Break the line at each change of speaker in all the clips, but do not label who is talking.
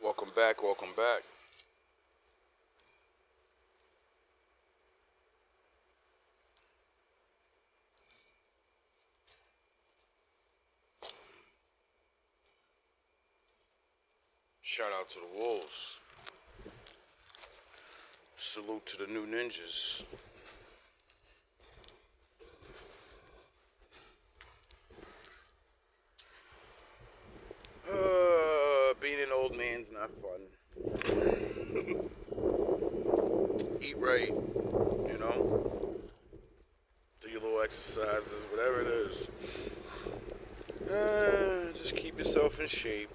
Welcome back, welcome back. Shout out to the Wolves. Salute to the new ninjas. Being an old man's not fun. Eat right, you know? Do your little exercises, whatever it is. Just keep yourself in shape.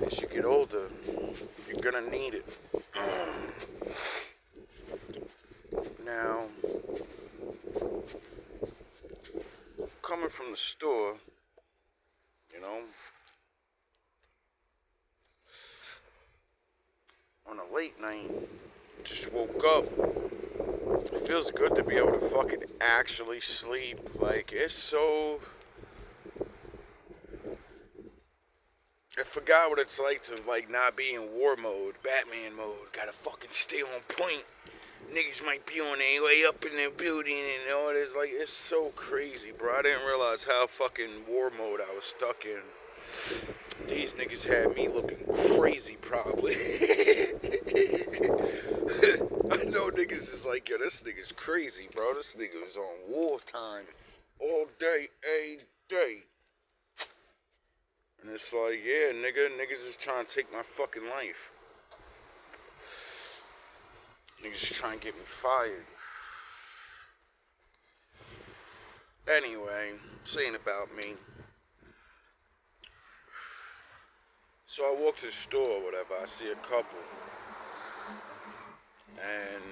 As you get older, you're gonna need it. Now, coming from the store, you know, on a late night, just woke up. It feels good to be able to fucking actually sleep. Like, it's so... I forgot what it's like to, like, not be in war mode, Batman mode. Gotta fucking stay on point. Niggas might be on their way up in their building and all this. Like, it's so crazy, bro. I didn't realize how fucking war mode I was stuck in. These niggas had me looking crazy, probably. I know niggas is like, yo, this nigga's crazy, bro. This nigga was on wartime all day, every day. And it's like, yeah, niggas is trying to take my fucking life. Niggas is trying to get me fired. Anyway, saying about me. So I walk to the store or whatever, I see a couple. And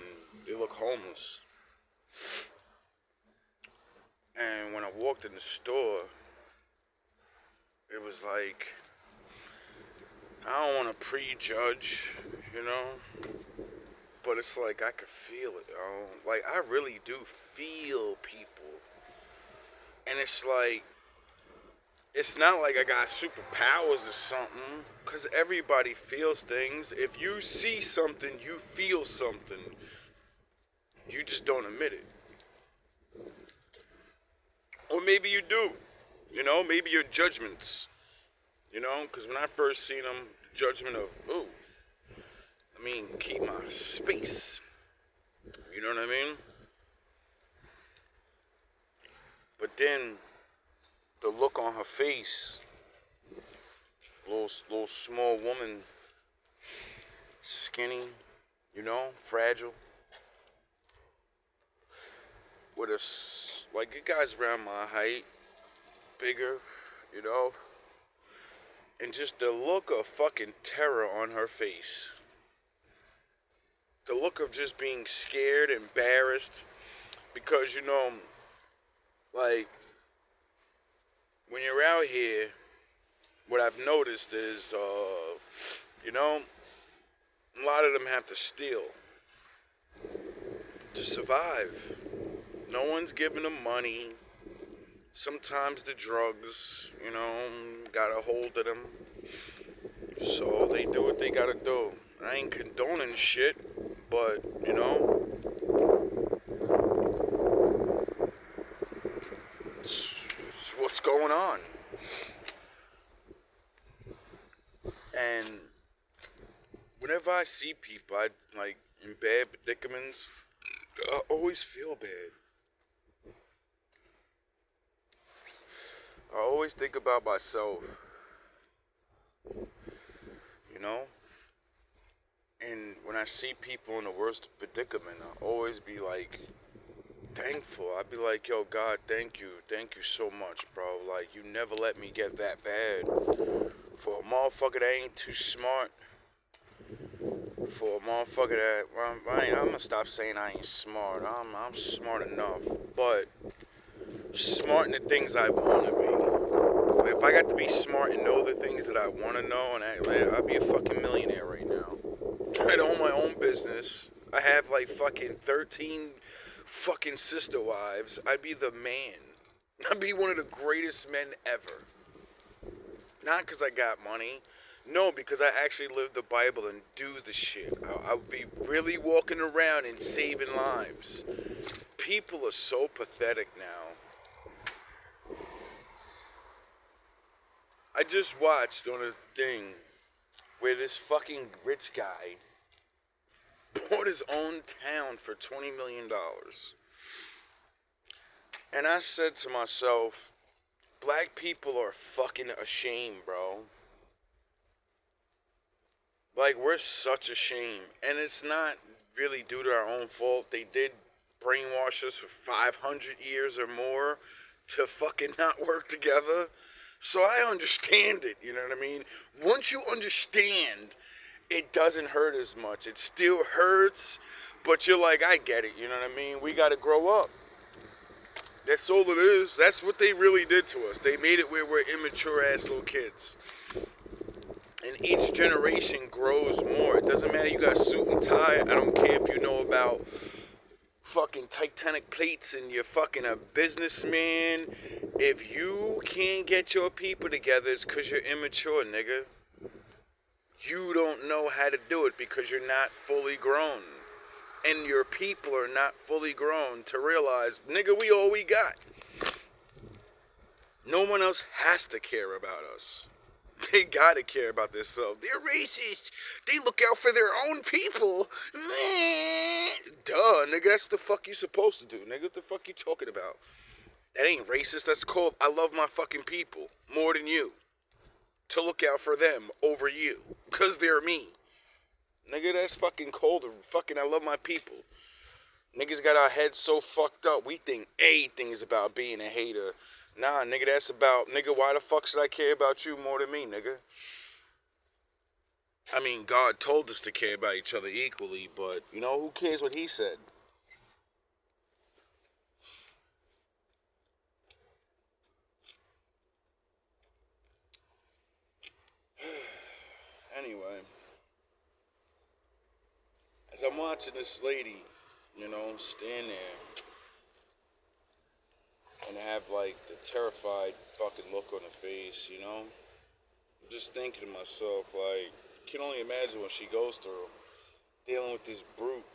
they look homeless. And when I walked in the store, it was like, I don't want to prejudge, you know? But it's like, I could feel it, like, I really do feel people. And it's like, it's not like I got superpowers or something, because everybody feels things. If you see something, you feel something. You just don't admit it. Or maybe you do. You know, maybe your judgments. You know, because when I first seen them, the judgment of, ooh, I mean, keep my space. You know what I mean? But then, the look on her face, little small woman, skinny, you know, fragile, with like, you guys around my height, bigger, you know, and just the look of fucking terror on her face. The look of just being scared, embarrassed, because, you know, like, when you're out here, what I've noticed is, you know, a lot of them have to steal to survive. No one's giving them money. Sometimes the drugs, you know, got a hold of them. So they do what they gotta do. I ain't condoning shit, but, you know, it's what's going on. And whenever I see people, like, in bad predicaments, I always feel bad. I always think about myself, you know? And when I see people in the worst predicament, I always be like, thankful. I'd be like, yo, God, thank you so much, bro. Like, you never let me get that bad. For a motherfucker that ain't too smart, for a motherfucker that, I'm gonna stop saying I ain't smart. I'm smart enough, but smart in the things I want to be. If I got to be smart and know the things that I want to know, and I'd be a fucking millionaire right now. I'd own my own business. I have like fucking 13 fucking sister wives. I'd be the man. I'd be one of the greatest men ever. Not because I got money, No, because I actually live the Bible and do the shit. I would be really walking around and saving lives. People are so pathetic now. I just watched on a thing where this fucking rich guy bought his own town for $20 million. And I said to myself, black people are fucking ashamed, bro. Like, we're such a shame. And it's not really due to our own fault. They did brainwash us for 500 years or more to fucking not work together. So I understand it, you know what I mean? Once you understand, it doesn't hurt as much. It still hurts, but you're like, I get it, you know what I mean? We gotta grow up. That's all it is. That's what they really did to us. They made it where we're immature ass little kids. And each generation grows more. It doesn't matter you got a suit and tie. I don't care if you know about fucking tectonic plates and you're fucking a businessman. If you can't get your people together, it's because you're immature, nigga. You don't know how to do it because you're not fully grown. And your people are not fully grown to realize, nigga, we all we got. No one else has to care about us. They gotta care about themselves. They're racist. They look out for their own people. Duh, nigga, that's the fuck you supposed to do. Nigga, what the fuck you talking about? That ain't racist. That's called I love my fucking people more than you. To look out for them over you. Because they're me. Nigga, that's fucking cold. Fucking I love my people. Niggas got our heads so fucked up. We think everything is about being a hater. Nah, nigga, that's about, nigga, why the fuck should I care about you more than me, nigga? I mean, God told us to care about each other equally, but, you know, who cares what he said? Anyway, as I'm watching this lady, you know, stand there and have, like, the terrified fucking look on her face, you know? I'm just thinking to myself, like, I can only imagine what she goes through, dealing with this brute,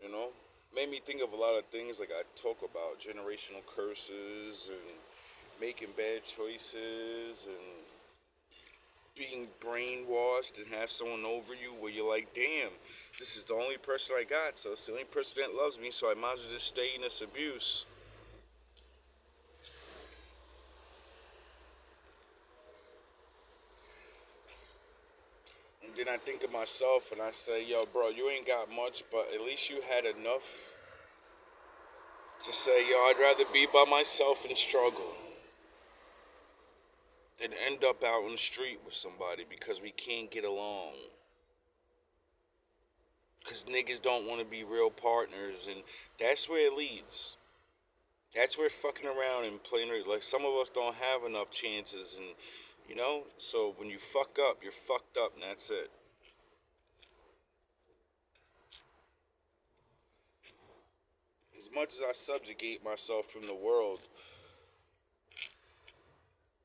you know? Made me think of a lot of things, like I talk about generational curses and making bad choices and being brainwashed and have someone over you where you're like, damn, this is the only person I got, so it's the only person that loves me, so I might as well just stay in this abuse. And then I think of myself and I say, yo, bro, you ain't got much, but at least you had enough to say, yo, I'd rather be by myself and struggle than end up out on the street with somebody because we can't get along. Because niggas don't want to be real partners, and that's where it leads. That's where fucking around and playing, like, some of us don't have enough chances, and, you know, so when you fuck up, you're fucked up, and that's it. As much as I subjugate myself from the world,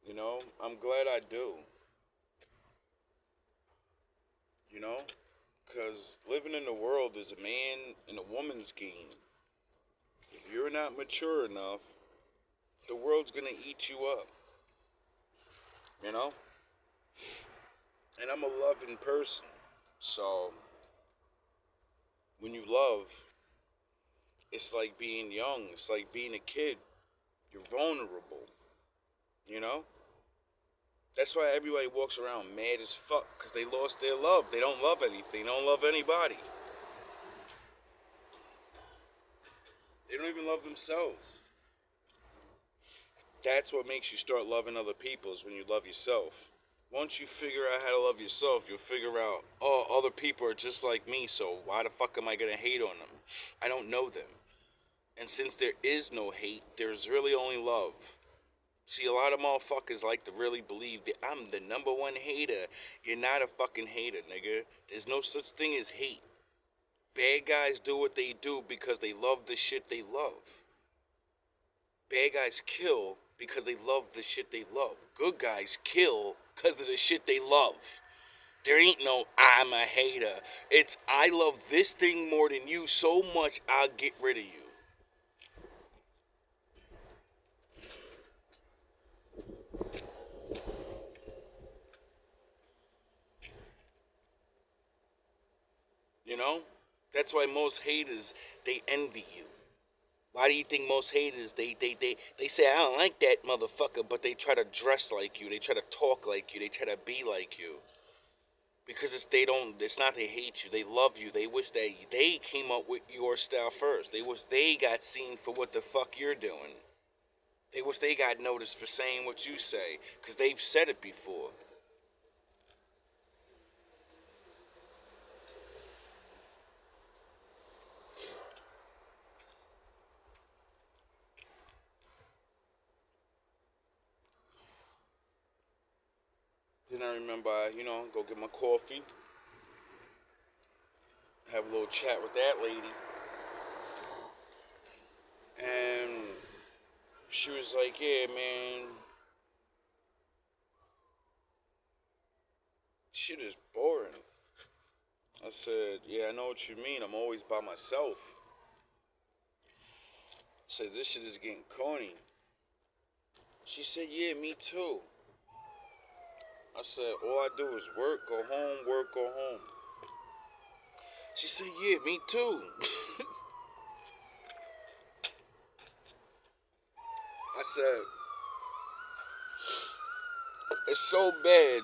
you know, I'm glad I do. You know? Because living in the world is a man and a woman's game. If you're not mature enough, the world's gonna eat you up. You know? And I'm a loving person. So, when you love, it's like being young. It's like being a kid. You're vulnerable. You know? That's why everybody walks around mad as fuck. Because they lost their love. They don't love anything. They don't love anybody. They don't even love themselves. That's what makes you start loving other people, is when you love yourself. Once you figure out how to love yourself, you'll figure out, oh, other people are just like me, so why the fuck am I gonna hate on them? I don't know them. And since there is no hate, there's really only love. See, a lot of motherfuckers like to really believe that I'm the number one hater. You're not a fucking hater, nigga. There's no such thing as hate. Bad guys do what they do because they love the shit they love. Bad guys kill because they love the shit they love. Good guys kill because of the shit they love. There ain't no I'm a hater. It's I love this thing more than you so much I'll get rid of you. You know? That's why most haters, they envy you. Why do you think most haters, they say, I don't like that motherfucker, but they try to dress like you, they try to talk like you, they try to be like you. Because it's not they hate you, they love you. They wish that they came up with your style first. They wish they got seen for what the fuck you're doing. They wish they got noticed for saying what you say, because they've said it before. Then I remember, go get my coffee, have a little chat with that lady, and she was like, yeah, man, shit is boring. I said, yeah, I know what you mean. I'm always by myself. I said, this shit is getting corny. She said, yeah, me too. I said, all I do is work, go home, work, go home. She said, yeah, me too. I said, it's so bad.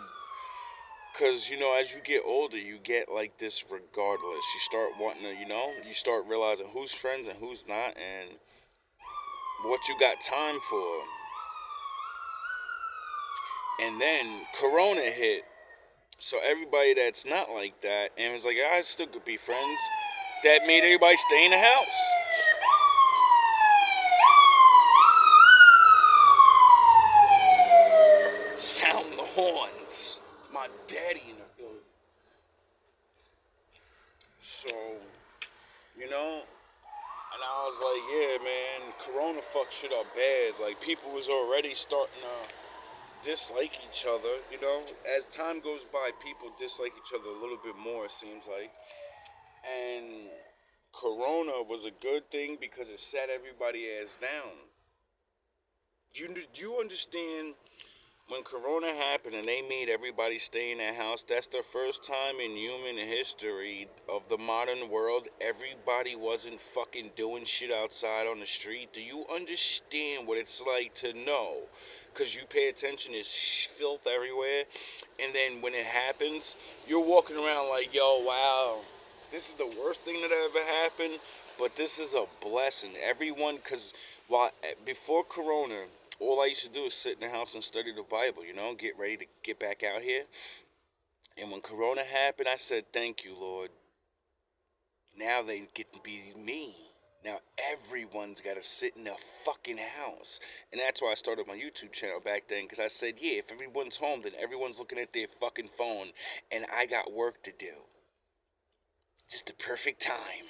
Because, as you get older, you get like this regardless. You start wanting to, you start realizing who's friends and who's not and what you got time for. And then Corona hit. So everybody that's not like that and was like, I still could be friends, that made everybody stay in the house. Sound the horns. My daddy in the building. So, and I was like, yeah, man, Corona fucked shit up bad. Like, people was already starting to dislike each other, As time goes by, people dislike each other a little bit more, it seems like. And Corona was a good thing because it sat everybody ass down. Do you understand when Corona happened and they made everybody stay in their house? That's the first time in human history of the modern world everybody wasn't fucking doing shit outside on the street. Do you understand what it's like to know? Because you pay attention, there's filth everywhere. And then when it happens, you're walking around like, yo, wow, this is the worst thing that ever happened. But this is a blessing. Everyone, because before Corona, all I used to do is sit in the house and study the Bible, get ready to get back out here. And when Corona happened, I said, thank you, Lord. Now they get to be me. Now everyone's got to sit in a fucking house. And that's why I started my YouTube channel back then, because I said, yeah, if everyone's home, then everyone's looking at their fucking phone, and I got work to do. Just the perfect time.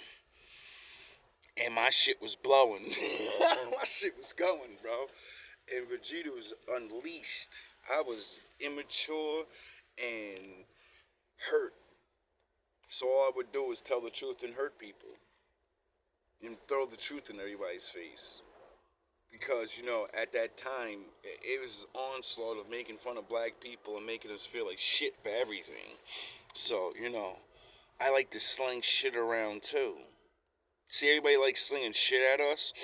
And my shit was blowing. My shit was going, bro. And Vegeta was unleashed. I was immature and hurt. So all I would do was tell the truth and hurt people. And throw the truth in everybody's face. Because, at that time, it was onslaught of making fun of black people and making us feel like shit for everything. So, I like to sling shit around too. See, everybody likes slinging shit at us,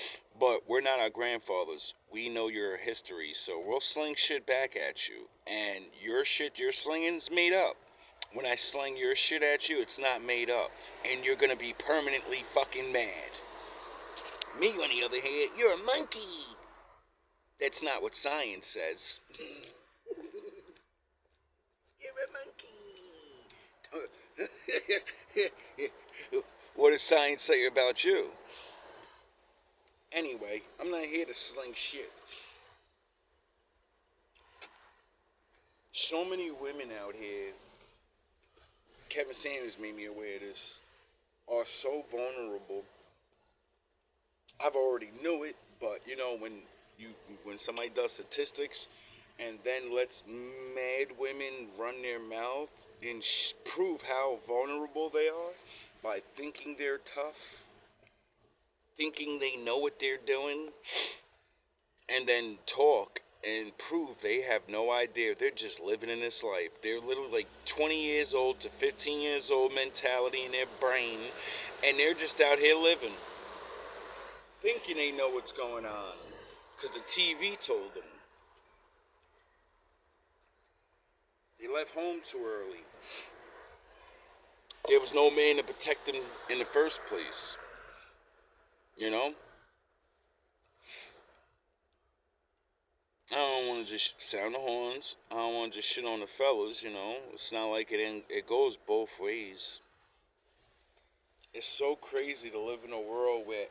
but we're not our grandfathers. We know your history, so we'll sling shit back at you. And your shit you're slinging's made up. When I sling your shit at you, it's not made up. And you're gonna be permanently fucking mad. Me, on the other hand, you're a monkey. That's not what science says. You're a monkey. What does science say about you? Anyway, I'm not here to sling shit. So many women out here, Kevin Samuels made me aware of this, are so vulnerable. I've already knew it, but when you when somebody does statistics and then lets mad women run their mouth and prove how vulnerable they are by thinking they're tough, thinking they know what they're doing, and then talk and prove they have no idea. They're just living in this life. They're literally like 20 years old to 15 years old mentality in their brain, and they're just out here living, thinking they know what's going on because the TV told them. They left home too early. There was no man to protect them in the first place. You know? I don't want to just sound the horns. I don't want to just shit on the fellas, you know? It's not like it goes both ways. It's so crazy to live in a world where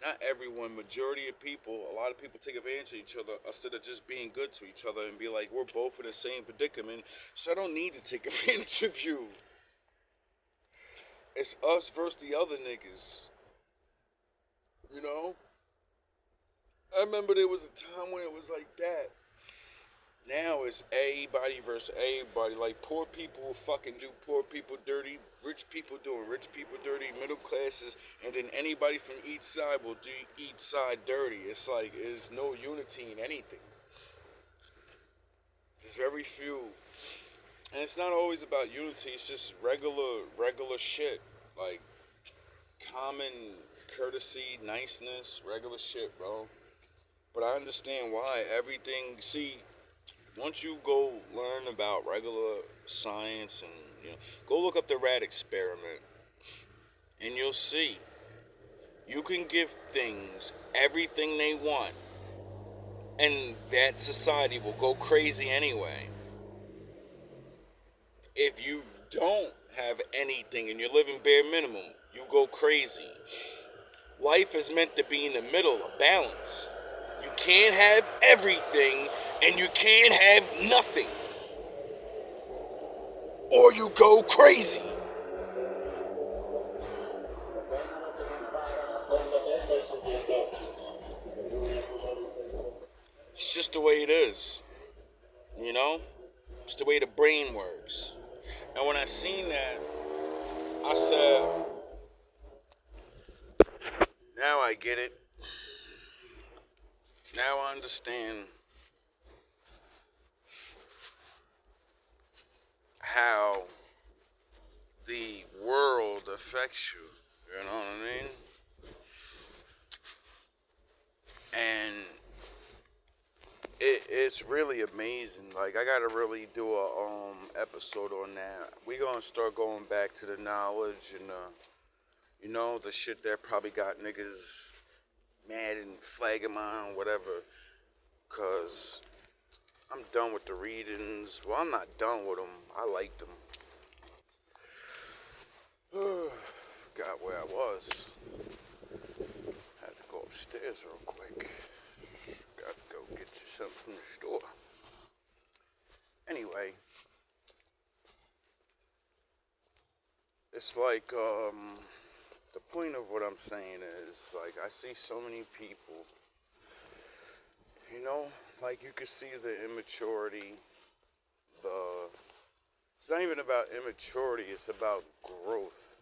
not everyone, majority of people, a lot of people take advantage of each other instead of just being good to each other and be like, we're both in the same predicament, so I don't need to take advantage of you. It's us versus the other niggas. You know? I remember there was a time when it was like that. Now it's everybody versus everybody. Like, poor people will fucking do poor people dirty, rich people doing rich people dirty, middle classes, and then anybody from each side will do each side dirty. It's like, there's no unity in anything. There's very few. And it's not always about unity, it's just regular shit. Like, common courtesy, niceness, regular shit, bro. But I understand why everything, see, once you go learn about regular science and, you know, go look up the rat experiment and you'll see you can give things everything they want and that society will go crazy anyway. If you don't have anything and you're living bare minimum, you go crazy. Life is meant to be in the middle, a balance. You can't have everything and you can't have nothing, or you go crazy. It's just the way it is, you know? It's the way the brain works. And when I seen that, I said, now I get it. Now I understand how the world affects you. You know what I mean? And it's really amazing. Like, I gotta really do a episode on that. We gonna start going back to the knowledge and you know, the shit that probably got niggas mad and flagging mine, whatever. Cause I'm done with the readings. Well, I'm not done with them. I liked them. Forgot where I was. Had to go upstairs real quick. Got to go get you something from the store. Anyway, it's like, the point of what I'm saying is, like, I see so many people, you know, like, you can see the immaturity, it's not even about immaturity, it's about growth,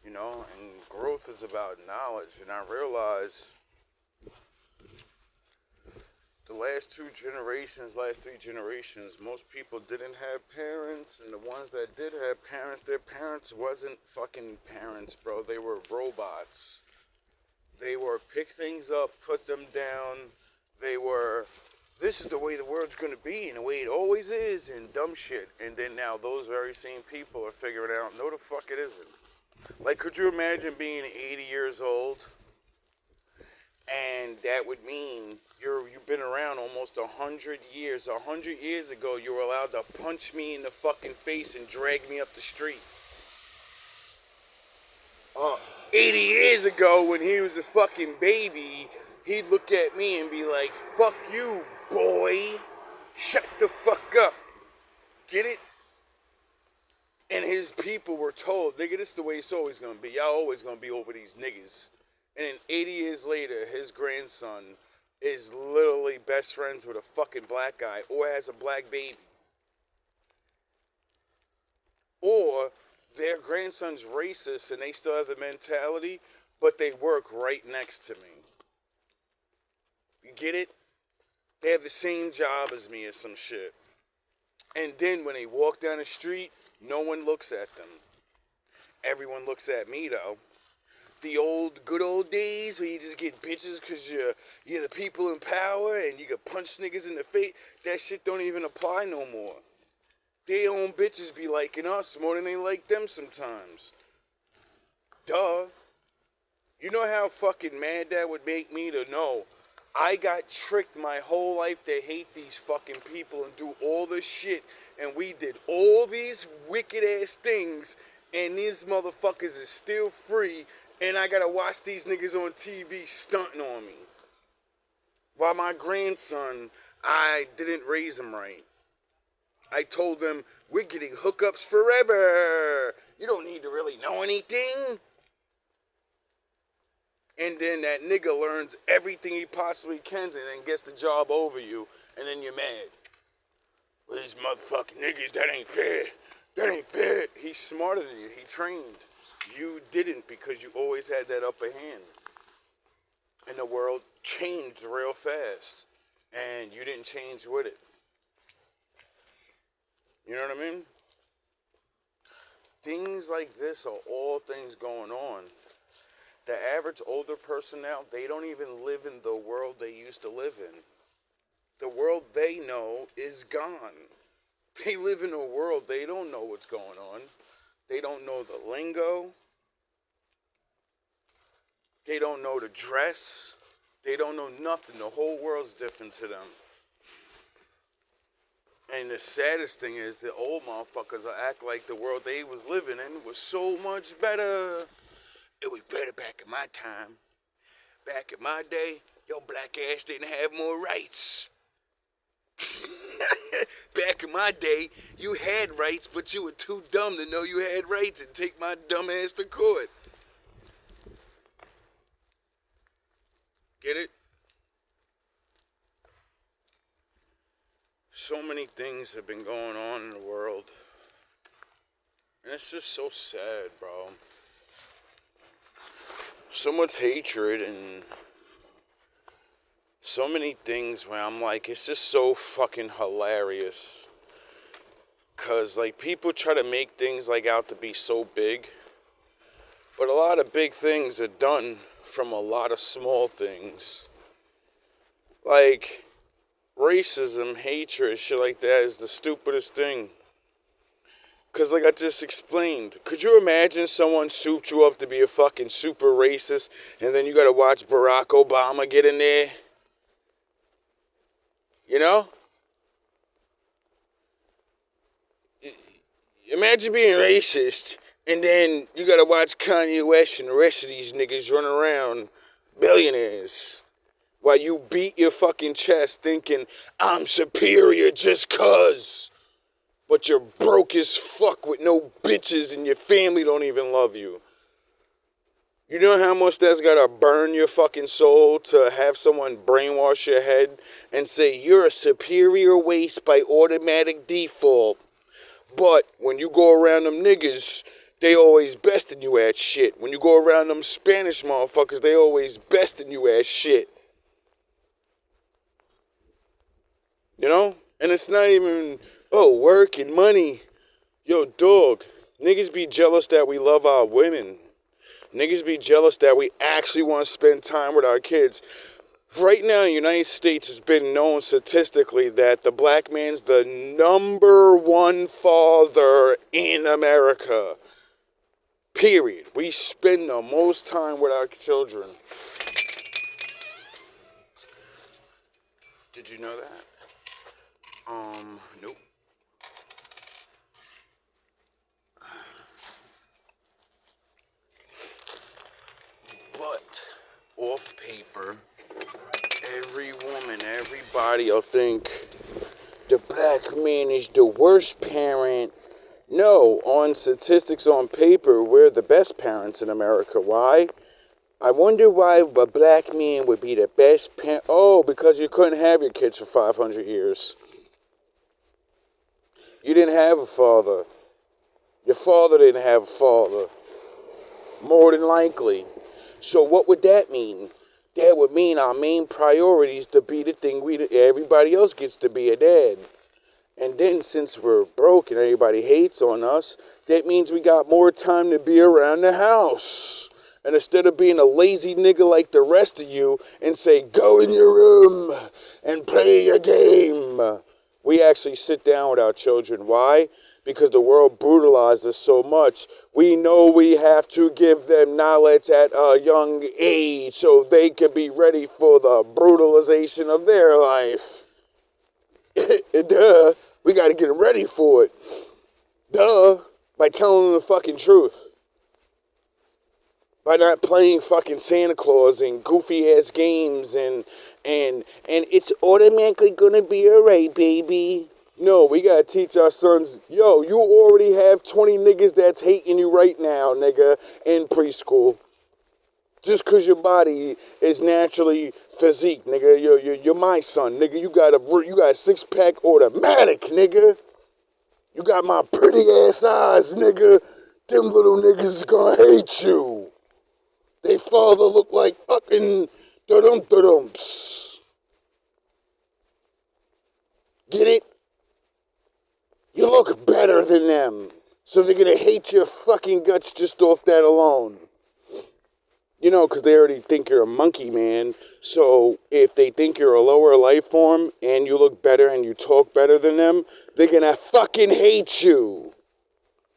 you know, and growth is about knowledge, and I realize the last three generations, most people didn't have parents, and the ones that did have parents, their parents wasn't fucking parents, bro. They were robots. They were pick things up, put them down. They were, this is the way the world's gonna be, and the way it always is, and dumb shit. And then now those very same people are figuring out, no the fuck it isn't. Like, could you imagine being 80 years old? And that would mean you've been around almost 100 years. 100 years ago, you were allowed to punch me in the fucking face and drag me up the street. 80 years ago, when he was a fucking baby, he'd look at me and be like, fuck you, boy. Shut the fuck up. Get it? And his people were told, nigga, this is the way it's always gonna be. Y'all always gonna be over these niggas. And then 80 years later, his grandson is literally best friends with a fucking black guy or has a black baby. Or their grandson's racist and they still have the mentality, but they work right next to me. You get it? They have the same job as me or some shit. And then when they walk down the street, no one looks at them. Everyone looks at me though. The good old days where you just get bitches because you're the people in power and you can punch niggas in the face. That shit don't even apply no more. Their own bitches be liking us more than they like them sometimes. Duh. You know how fucking mad that would make me to know I got tricked my whole life to hate these fucking people and do all this shit, and we did all these wicked ass things, and these motherfuckers is still free, and I gotta watch these niggas on TV stunting on me. While my grandson, I didn't raise him right. I told them, we're getting hookups forever. You don't need to really know anything. And then that nigga learns everything he possibly can and then gets the job over you, and then you're mad. Well, these motherfucking niggas, that ain't fair. That ain't fair. He's smarter than you. He trained. You didn't because you always had that upper hand. And the world changed real fast. And you didn't change with it. You know what I mean? Things like this are all things going on. The average older person now, they don't even live in the world they used to live in. The world they know is gone. They live in a world they don't know what's going on. They don't know the lingo. They don't know the dress. They don't know nothing. The whole world's different to them. And the saddest thing is the old motherfuckers will act like the world they was living in was so much better. It was better back in my time. Back in my day, your black ass didn't have more rights. Back in my day, you had rights, but you were too dumb to know you had rights and take my dumb ass to court. Get it? So many things have been going on in the world. And it's just so sad, bro. So much hatred and so many things where I'm like, it's just so fucking hilarious. Cause like people try to make things like out to be so big. But a lot of big things are done from a lot of small things. Like racism, hatred, shit like that is the stupidest thing. Because like I just explained, could you imagine someone souped you up to be a fucking super racist and then you gotta watch Barack Obama get in there? You know? Imagine being racist and then you gotta watch Kanye West and the rest of these niggas run around billionaires while you beat your fucking chest thinking, I'm superior just cuz. But you're broke as fuck with no bitches and your family don't even love you. You know how much that's gotta burn your fucking soul to have someone brainwash your head and say you're a superior race by automatic default. But when you go around them niggas, they always besting you at shit. When you go around them Spanish motherfuckers, they always besting you at shit. You know? And it's not even, oh, work and money. Yo, dog, niggas be jealous that we love our women. Niggas be jealous that we actually want to spend time with our kids. Right now in the United States, it's been known statistically that the black man's the #1 father in America. Period. We spend the most time with our children. Did you know that? Nope. But, off paper, every woman, everybody will think the black man is the worst parent. No, on statistics on paper, we're the best parents in America. Why? I wonder why a black man would be the best parent. Oh, because you couldn't have your kids for 500 years. You didn't have a father. Your father didn't have a father. More than likely. So what would that mean? That would mean our main priority is to be the thing everybody else gets to be a dad. And then since we're broke and everybody hates on us, that means we got more time to be around the house. And instead of being a lazy nigga like the rest of you and say, go in your room and play your game, we actually sit down with our children. Why? Because the world brutalizes us so much. We know we have to give them knowledge at a young age so they can be ready for the brutalization of their life. Duh. We got to get them ready for it. Duh. By telling them the fucking truth. By not playing fucking Santa Claus and goofy ass games and it's automatically gonna be alright, baby. No, we gotta teach our sons, yo, you already have 20 niggas that's hating you right now, nigga, in preschool. Just cause your body is naturally physique, nigga. You're my son, nigga. You got a 6-pack automatic, nigga. You got my pretty ass eyes, nigga. Them little niggas is gonna hate you. They father look like fucking da-dum-da-dumps. Get it? You look better than them. So they're gonna hate your fucking guts just off that alone. You know, because they already think you're a monkey, man. So if they think you're a lower life form and you look better and you talk better than them, they're gonna fucking hate you.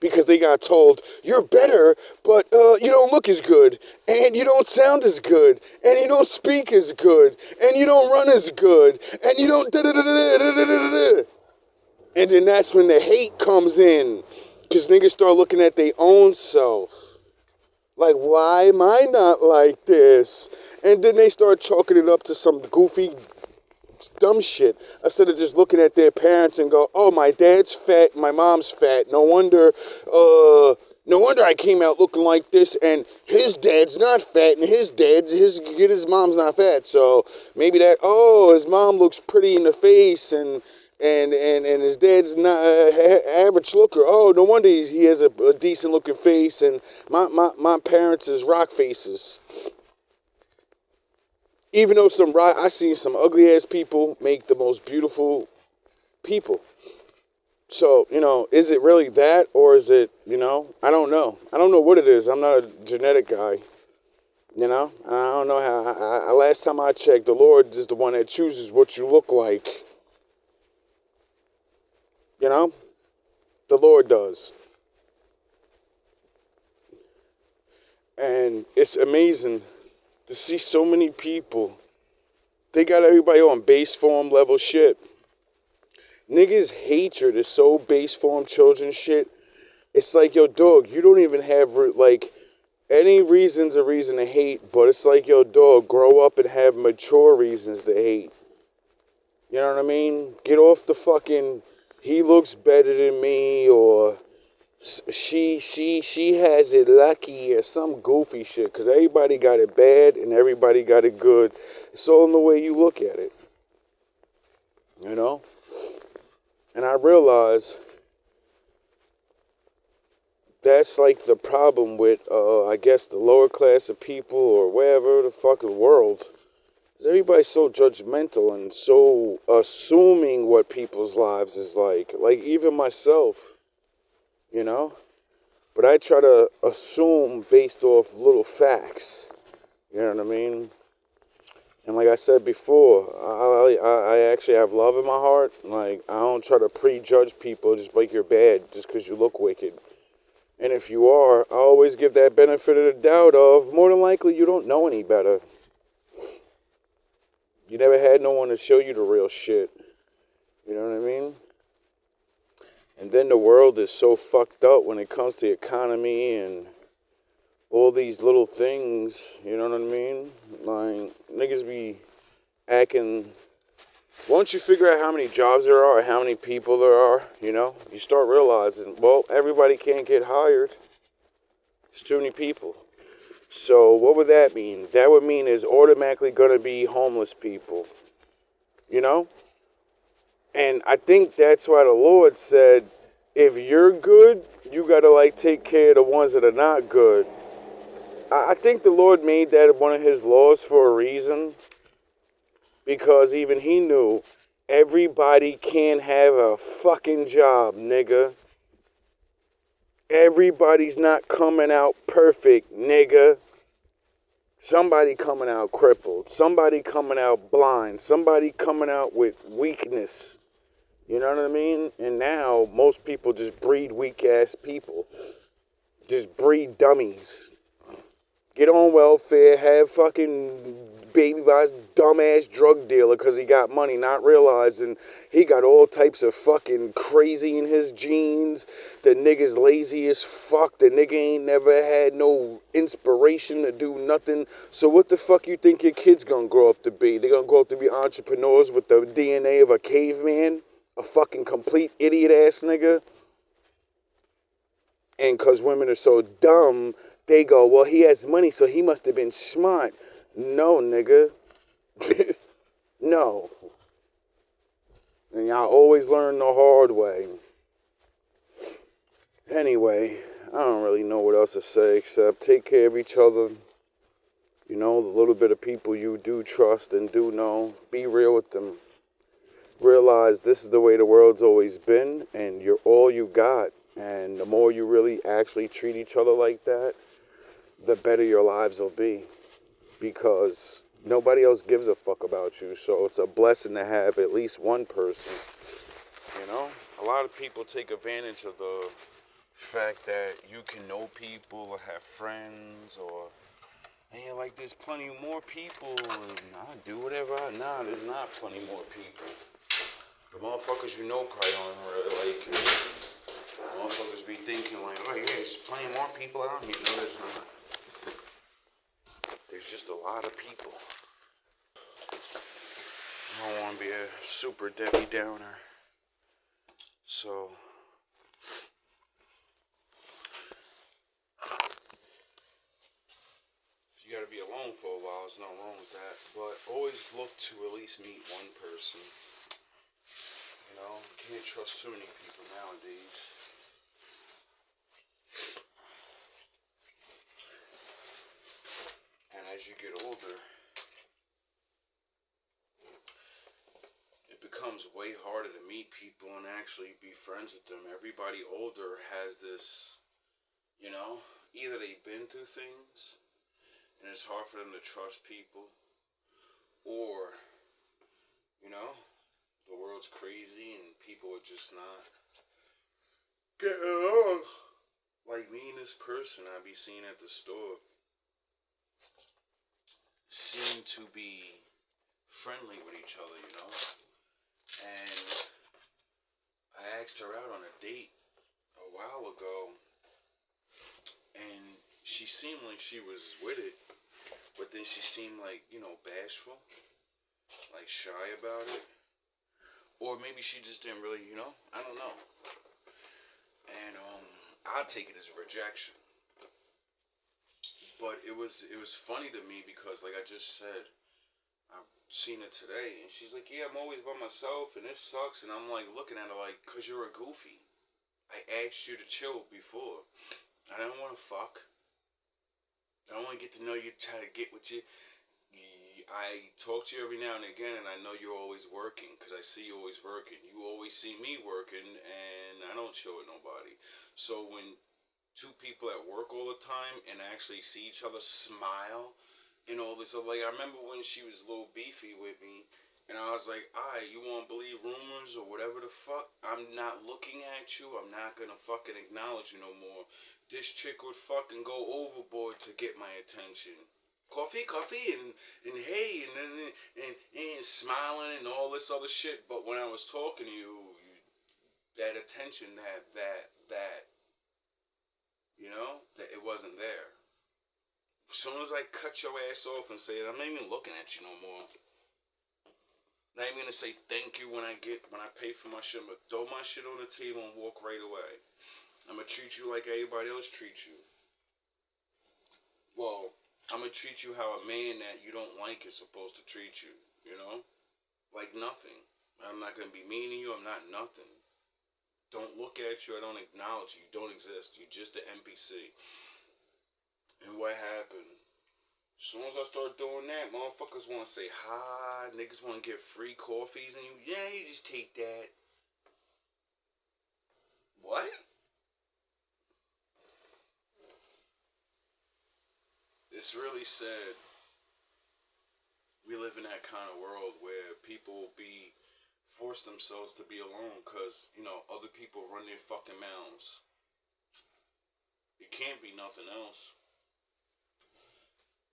Because they got told, you're better, but you don't look as good, and you don't sound as good, and you don't speak as good, and you don't run as good, and you don't da-da-da-da-da-da-da-da. And then that's when the hate comes in, because niggas start looking at their own self. Like, why am I not like this? And then they start chalking it up to some goofy dumb shit instead of just looking at their parents and go, oh, my dad's fat, my mom's fat. No wonder I came out looking like this, and his dad's not fat, and his mom's not fat. So maybe his mom looks pretty in the face, and his dad's not average looker. Oh, no wonder he has a decent looking face, and my parents is rock faces. Even though I seen some ugly ass people make the most beautiful people. So, is it really that, or is it, I don't know. I don't know what it is. I'm not a genetic guy. I don't know how. Last time I checked, the Lord is the one that chooses what you look like. The Lord does. And it's amazing to see so many people. They got everybody on base form level shit. Niggas' hatred is so base form children shit. It's like, yo, dog, you don't even have, like, any reason's a reason to hate, but it's like, yo, dog, grow up and have mature reasons to hate. You know what I mean? Get off the fucking, he looks better than me, or she has it lucky, or some goofy shit, because everybody got it bad and everybody got it good. It's all in the way you look at it. And I realize that's like the problem with, I guess, the lower class of people or wherever the fucking world. Is everybody's so judgmental and so assuming what people's lives is like. Like, even myself, But I try to assume based off little facts. You know what I mean? And like I said before, I actually have love in my heart. Like, I don't try to prejudge people just like you're bad just because you look wicked. And if you are, I always give that benefit of the doubt of, more than likely, you don't know any better. You never had no one to show you the real shit. You know what I mean? And then the world is so fucked up when it comes to the economy and all these little things, you know what I mean? Like, niggas be acting. Once you figure out how many jobs there are or how many people there are, you start realizing, well, everybody can't get hired. There's too many people. So what would that mean? That would mean there's automatically going to be homeless people, you know? And I think that's why the Lord said, if you're good, you got to like take care of the ones that are not good. I think the Lord made that one of his laws for a reason, because even he knew everybody can't have a fucking job, nigga. Everybody's not coming out perfect, nigga. Somebody coming out crippled. Somebody coming out blind. Somebody coming out with weakness. You know what I mean? And now most people just breed weak ass people. Just breed dummies. Get on welfare, have fucking baby by his dumbass drug dealer because he got money, not realizing he got all types of fucking crazy in his genes. The nigga's lazy as fuck. The nigga ain't never had no inspiration to do nothing. So what the fuck you think your kid's gonna grow up to be? They gonna grow up to be entrepreneurs with the DNA of a caveman? A fucking complete idiot ass nigga? And because women are so dumb, they go, well, he has money, so he must have been smart. No, nigga. No. And y'all always learn the hard way. Anyway, I don't really know what else to say except take care of each other. You know, the little bit of people you do trust and do know, be real with them. Realize this is the way the world's always been, and you're all you got. And the more you really actually treat each other like that, the better your lives will be, because nobody else gives a fuck about you. So it's a blessing to have at least one person. You know, a lot of people take advantage of the fact that you can know people or have friends, or and you're like, there's plenty more people, and I do whatever nah, there's not plenty more people. The motherfuckers you know probably don't really like you. Motherfuckers be thinking like, oh yeah, there's plenty more people out here. No, there's not. There's just a lot of people. I don't want to be a super Debbie Downer. So, if you gotta be alone for a while, there's nothing wrong with that. But always look to at least meet one person. You know, you can't trust too many people nowadays. And as you get older, it becomes way harder to meet people and actually be friends with them. Everybody older has this, you know, either they've been through things and it's hard for them to trust people, or, you know, the world's crazy and people are just not getting along. Like me and this person I be seeing at the store seem to be friendly with each other, you know? And I asked her out on a date a while ago, and she seemed like she was with it, but then she seemed like, you know, bashful, like shy about it. Or maybe she just didn't really, you know, I don't know. And I'd take it as a rejection. But it was funny to me because, like I just said, I've seen it today, and she's like, yeah, I'm always by myself, and this sucks. And I'm like looking at her like, cause you're a goofy. I asked you to chill before. I don't want to fuck. I don't want to get to know you, try to get with you. I talk to you every now and again, and I know you're always working, because I see you always working. You always see me working, and I don't chill with nobody. So when two people at work all the time and actually see each other smile and all this, like, I remember when she was a little beefy with me, and I was like, alright, you won't believe rumors or whatever the fuck? I'm not looking at you. I'm not gonna fucking acknowledge you no more. This chick would fucking go overboard to get my attention. Coffee, and hey, and smiling and all this other shit. But when I was talking to you, that attention, that, you know, that it wasn't there. As soon as I cut your ass off and say, I'm not even looking at you no more. Not even gonna say thank you when I pay for my shit, but throw my shit on the table and walk right away. I'm gonna treat you like everybody else treats you. Well, I'm gonna treat you how a man that you don't like is supposed to treat you. You know, like nothing. I'm not gonna be mean to you. I'm not nothing. Don't look at you. I don't acknowledge you. You don't exist. You're just an NPC. And what happened? As soon as I start doing that, motherfuckers want to say hi. Niggas want to get free coffees, and yeah, you just take that. What? It's really sad. We live in that kind of world where people be force themselves to be alone because other people run their fucking mouths. It can't be nothing else.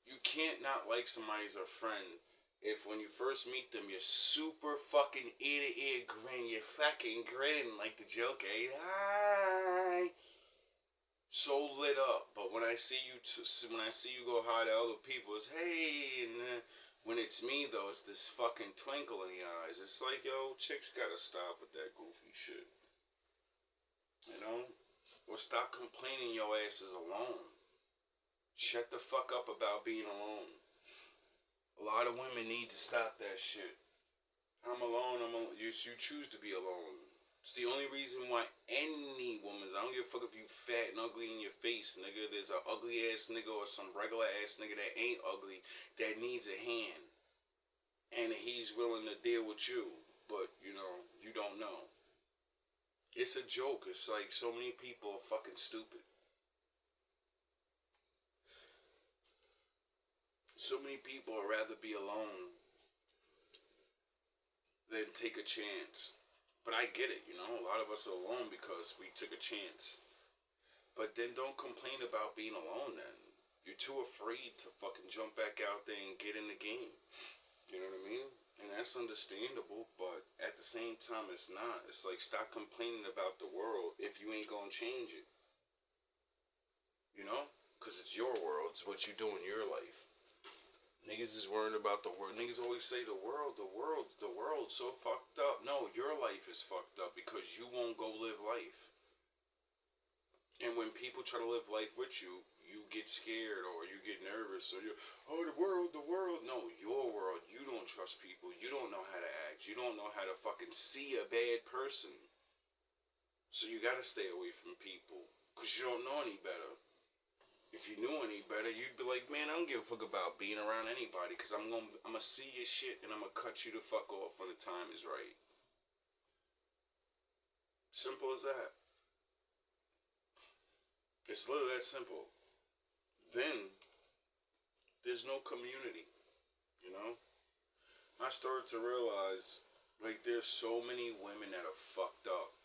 You can't not like somebody as a friend if when you first meet them you're super fucking ear to ear grin. You're fucking grinning like the Joker. Hi. So lit up. But when I see you go hi to other people, it's hey. And when it's me though, it's this fucking twinkle in the eyes. It's like, yo, chicks gotta stop with that goofy shit. Or stop complaining your ass is alone. Shut the fuck up about being alone. A lot of women need to stop that shit. I'm alone. You choose to be alone. It's the only reason why any woman, I don't give a fuck if you fat and ugly in your face, nigga. There's an ugly ass nigga or some regular ass nigga that ain't ugly that needs a hand. And he's willing to deal with you. But, you don't know. It's a joke. It's like so many people are fucking stupid. So many people would rather be alone than take a chance. But I get it, a lot of us are alone because we took a chance. But then don't complain about being alone then. You're too afraid to fucking jump back out there and get in the game. You know what I mean? And that's understandable, but at the same time it's not. It's like stop complaining about the world if you ain't gonna change it. Because it's your world. It's what you do in your life. Niggas is worried about the world. Niggas always say the world's so fucked up. No, your life is fucked up because you won't go live life. And when people try to live life with you, you get scared or you get nervous or the world. No, your world. You don't trust people. You don't know how to act. You don't know how to fucking see a bad person. So you gotta stay away from people because you don't know any better. If you knew any better, you'd be like, man, I don't give a fuck about being around anybody because I'm gonna see your shit and I'm gonna cut you the fuck off when the time is right. Simple as that. It's literally that simple. Then, there's no community, I started to realize, like, there's so many women that are fucked up.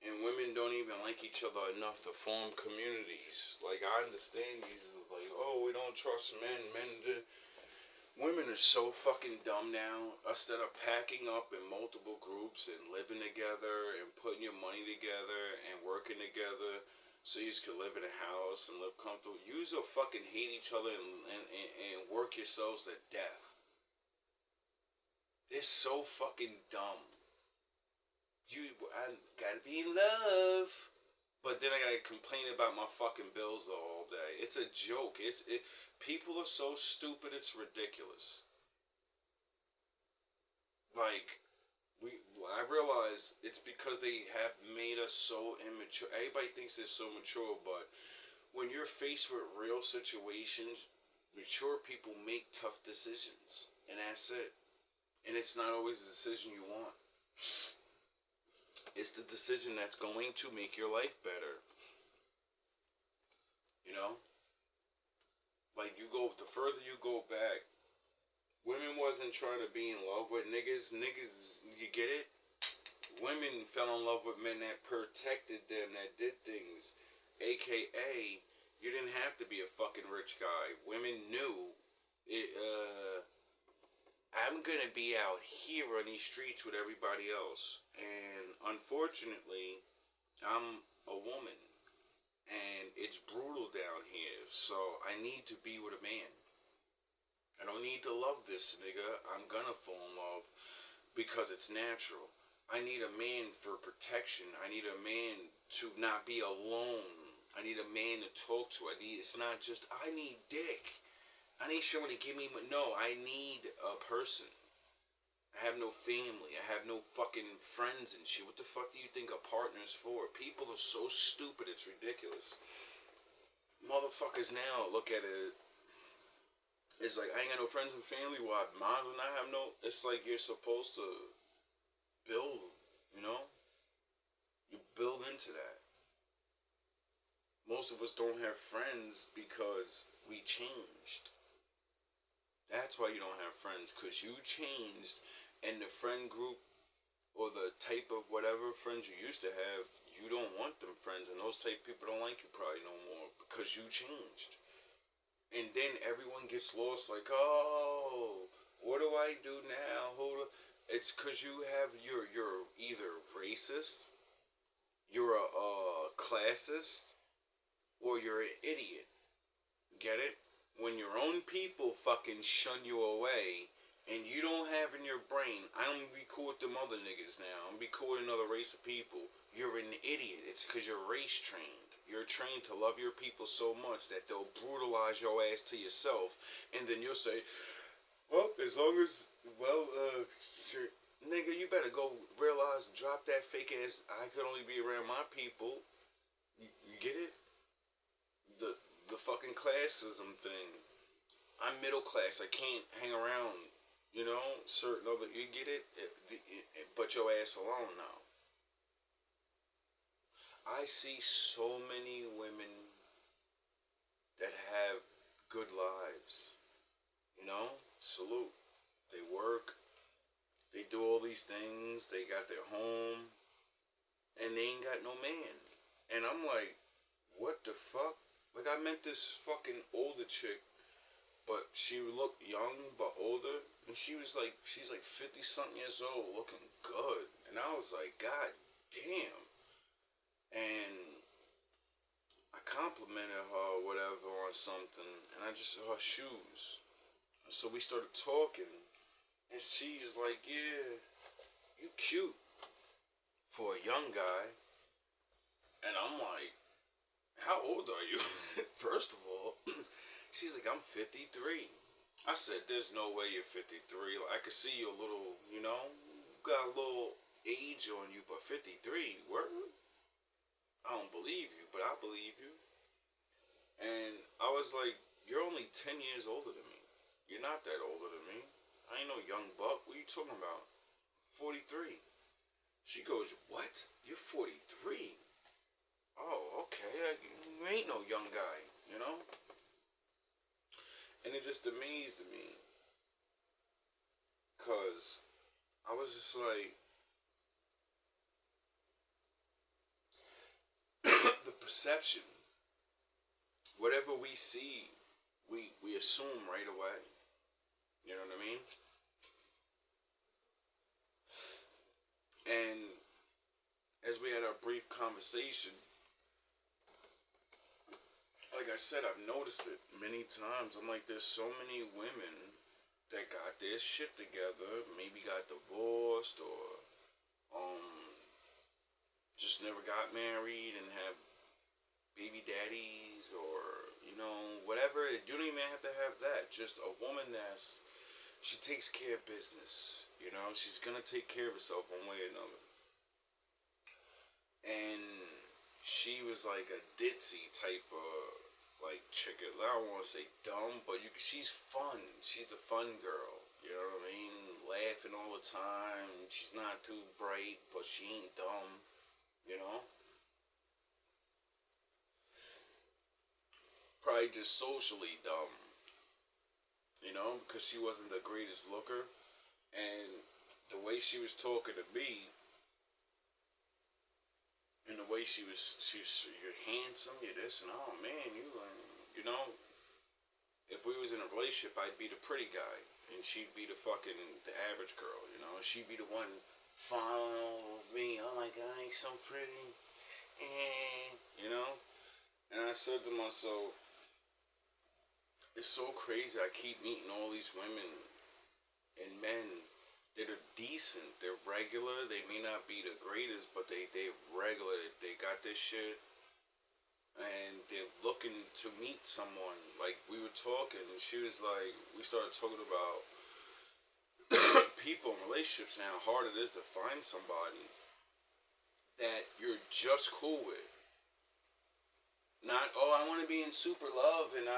And women don't even like each other enough to form communities. Like, I understand these, like, oh, we don't trust men. Women are so fucking dumb now. Instead of packing up in multiple groups and living together and putting your money together and working together so you can live in a house and live comfortable, you will fucking hate each other and work yourselves to death. It's so fucking dumb. I gotta be in love, but then I gotta complain about my fucking bills all day. It's a joke. People are so stupid. It's ridiculous. Like, I realize it's because they have made us so immature. Everybody thinks they're so mature, but when you're faced with real situations, mature people make tough decisions, and that's it. And it's not always the decision you want. It's the decision that's going to make your life better. Like the further you go back, women wasn't trying to be in love with niggas. Niggas, you get it? Women fell in love with men that protected them, that did things. AKA, you didn't have to be a fucking rich guy. Women knew it, I'm gonna be out here on these streets with everybody else. And unfortunately, I'm a woman. And it's brutal down here. So I need to be with a man. I don't need to love this nigga. I'm gonna fall in love because it's natural. I need a man for protection. I need a man to not be alone. I need a man to talk to. It's not just, I need dick. I need someone to give me, no, I need a person. I have no family. I have no fucking friends and shit. What the fuck do you think a partner's for? People are so stupid, it's ridiculous. Motherfuckers now look at it, it's like, I ain't got no friends and family. Well, I might as well not have no. It's like you're supposed to build, you know? You build into that. Most of us don't have friends because we changed. That's why you don't have friends, because you changed, and the friend group or the type of whatever friends you used to have, you don't want them friends, and those type of people don't like you probably no more because you changed. And then everyone gets lost, like, oh, what do I do now? It's because you're either racist, you're a classist, or you're an idiot. Get it? When your own people fucking shun you away, and you don't have in your brain, I'm gonna be cool with them other niggas now, I'm gonna be cool with another race of people, you're an idiot. It's because you're race trained. You're trained to love your people so much that they'll brutalize your ass to yourself, and then you'll say, well, as long as, nigga, you better go realize, drop that fake ass, I could only be around my people. You get it? The fucking classism thing. I'm middle class. I can't hang around, certain other. You get it? But your ass alone now. I see so many women that have good lives. Salute. They work. They do all these things. They got their home. And they ain't got no man. And I'm like, what the fuck? Like, I met this fucking older chick, but she looked young but older, and she's like 50 something years old, looking good. And I was like, God damn. And I complimented her or whatever on something, and I just saw her shoes. And so we started talking, and she's like, yeah, you cute for a young guy. And I'm like, how old are you? First of all, she's like, I'm 53. I said, there's no way you're 53. Like, I could see you a little, got a little age on you, but 53, word? I don't believe you, but I believe you. And I was like, you're only 10 years older than me. You're not that older than me. I ain't no young buck. What are you talking about? 43. She goes, what? You're 43? Oh, okay, you ain't no young guy, And it just amazed me. Because I was just like, the perception, whatever we see, we assume right away. You know what I mean? And as we had our brief conversation, like I said, I've noticed it many times. I'm like, there's so many women that got their shit together, maybe got divorced or just never got married and have baby daddies or whatever. You don't even have to have that. Just a woman she takes care of business. She's gonna take care of herself one way or another. And she was like a ditzy type of like chick. I don't want to say dumb, but she's fun. She's the fun girl. You know what I mean? Laughing all the time. She's not too bright, but she ain't dumb. Probably just socially dumb. Because she wasn't the greatest looker. And the way she was talking to me, and the way you're handsome, you're this, and oh man, if we was in a relationship, I'd be the pretty guy, and she'd be the average girl, she'd be the one falling with me, oh my god, he's so pretty, and I said to myself, it's so crazy, I keep meeting all these women and men that are decent, they're regular, they may not be the greatest, but they regular, they got this shit, and they're looking to meet someone. Like, we were talking, and she was like, we started talking about people and relationships and how hard it is to find somebody that you're just cool with. Not, oh, I want to be in super love, and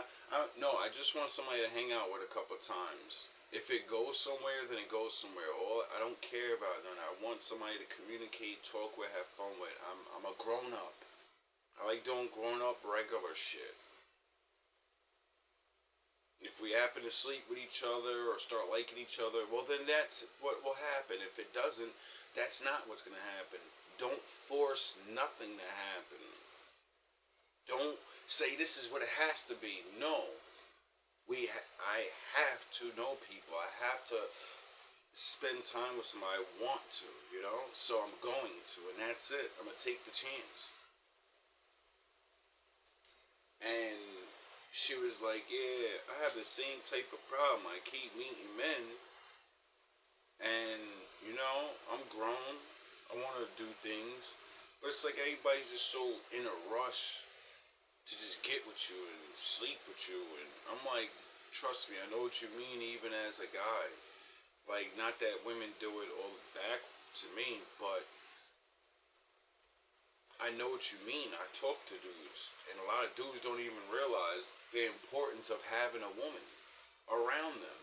no, I just want somebody to hang out with a couple times. If it goes somewhere, then it goes somewhere. All I don't care about none. I want somebody to communicate, talk with, have fun with. I'm a grown up. I like doing grown up regular shit. If we happen to sleep with each other or start liking each other, well, then that's what will happen. If it doesn't, that's not what's gonna happen. Don't force nothing to happen. Don't say this is what it has to be. No, I have to know people. I have to spend time with somebody I want to, So I'm going to, and that's it. I'm gonna take the chance. And she was like, "Yeah, I have the same type of problem. I keep meeting men, and I'm grown. I want to do things, but it's like everybody's just so in a rush to just get with you and sleep with you." And I'm like, trust me, I know what you mean, even as a guy. Like, not that women do it all back to me, but I know what you mean. I talk to dudes, and a lot of dudes don't even realize the importance of having a woman around them.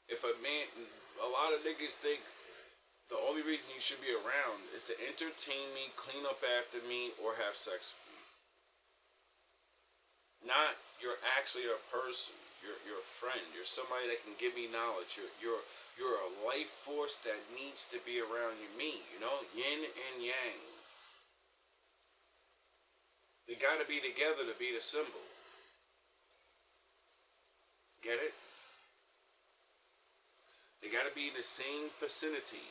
If a man, a lot of niggas think the only reason you should be around is to entertain me, clean up after me, or have sex with me. Not you're actually a person. You're a friend. You're somebody that can give me knowledge. You're a life force that needs to be around you. Me, yin and yang. They gotta be together to be the symbol. Get it? They gotta be in the same vicinity.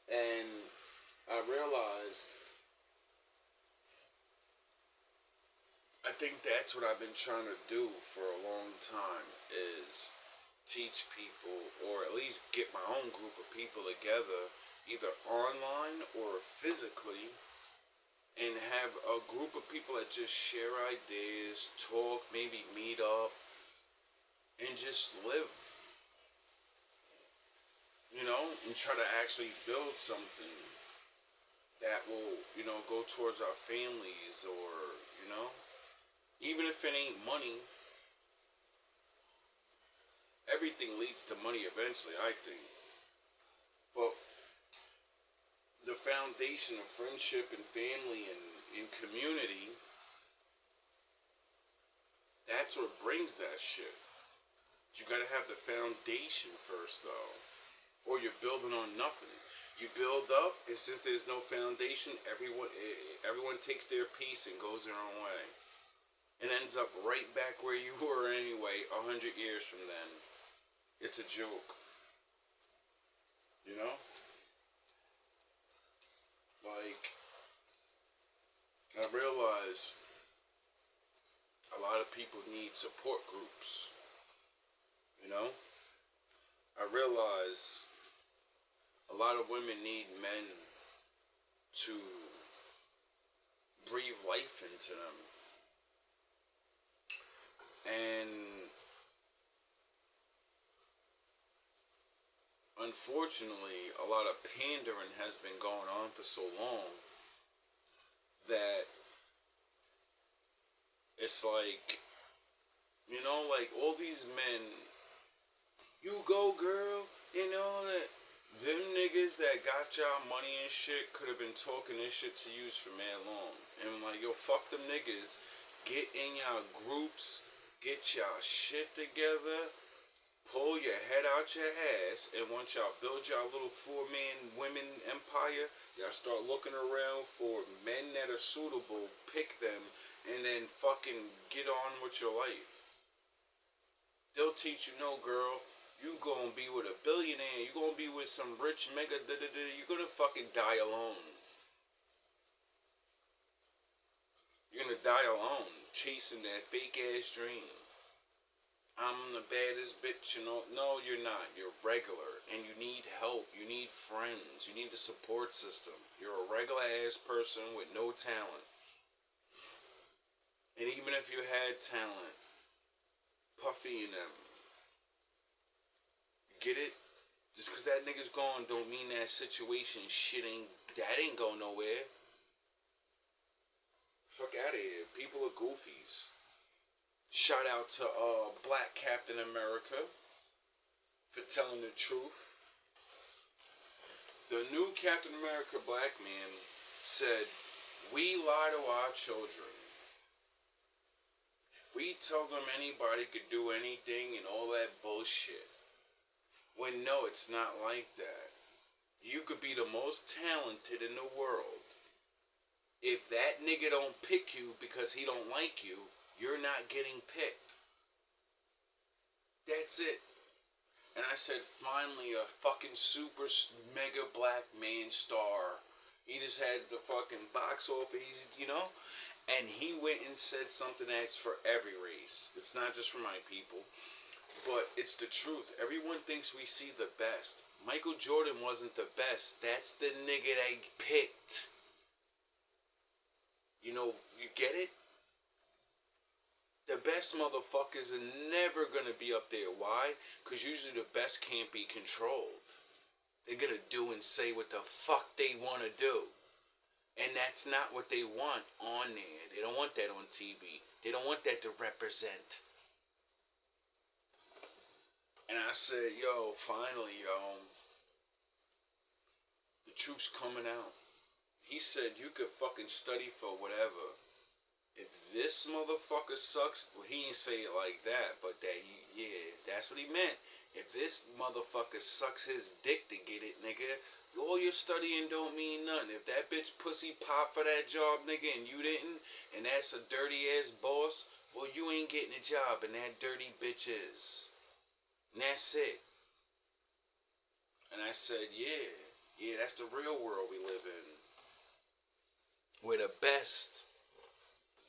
And I realized, I think that's what I've been trying to do for a long time, is teach people, or at least get my own group of people together, either online or physically, and have a group of people that just share ideas, talk, maybe meet up, and just live. And try to actually build something that will, go towards our families, or, even if it ain't money, everything leads to money eventually, I think. But the foundation of friendship and family and community, that's what brings that shit. You gotta have the foundation first, though, or you're building on nothing. You build up, and since there's no foundation, everyone takes their piece and goes their own way, and ends up right back where you were anyway. 100 years from then, it's a joke. Like, I realize a lot of people need support groups. I realize a lot of women need men to breathe life into them. And unfortunately, a lot of pandering has been going on for so long that it's like, like all these men, you go girl, that them niggas that got y'all money and shit could have been talking this shit to use for mad long. And like, yo, fuck them niggas. Get in y'all groups, get y'all shit together, pull your head out your ass, and once y'all build y'all little 4-man women empire, y'all start looking around for men that are suitable, pick them, and then fucking get on with your life. They'll teach you, no girl, you gonna be with a billionaire, you gonna be with some rich mega you're gonna fucking die alone. You're gonna die alone, chasing that fake ass dream. I'm the baddest bitch, you know. No, you're not. You're regular. And you need help. You need friends. You need the support system. You're a regular ass person with no talent. And even if you had talent, Puffy and them, get it? Just because that nigga's gone don't mean that situation shit ain't, that ain't go nowhere. Fuck out of here. People are goofies. Shout out to Black Captain America for telling the truth. The new Captain America black man said, "We lie to our children. We tell them anybody could do anything and all that bullshit. When no, it's not like that. You could be the most talented in the world. If that nigga don't pick you because he don't like you, you're not getting picked. That's it." And I said, finally, a fucking super mega black man star. He just had the fucking box office, you know? And he went and said something that's for every race. It's not just for my people. But it's the truth. Everyone thinks we see the best. Michael Jordan wasn't the best. That's the nigga they picked. You know, you get it? The best motherfuckers are never gonna be up there. Why? Because usually the best can't be controlled. They're gonna do and say what the fuck they wanna do. And that's not what they want on there. They don't want that on TV. They don't want that to represent. And I said, yo, finally, yo, the truth's coming out. He said you could fucking study for whatever. If this motherfucker sucks, well, he didn't say it like that, but yeah, that's what he meant. If this motherfucker sucks his dick to get it, nigga, all your studying don't mean nothing. If that bitch pussy pop for that job, nigga, and you didn't, and that's a dirty ass boss, well, you ain't getting a job, and that dirty bitch is. And that's it. And I said, yeah, that's the real world we live in. We're the best.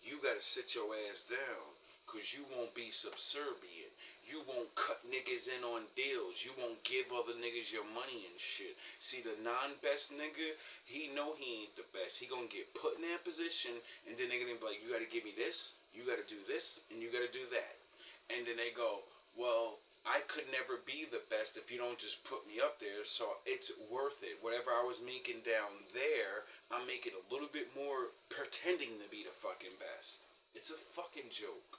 You gotta sit your ass down, cause you won't be subservient. You won't cut niggas in on deals. You won't give other niggas your money and shit. See, the non-best nigga, he know he ain't the best. He gonna get put in that position, and then they gonna be like, you gotta give me this, you gotta do this, and you gotta do that. And then they go, well, I could never be the best if you don't just put me up there, so it's worth it. Whatever I was making down there, I'm making a little bit more pretending to be the fucking best. It's a fucking joke.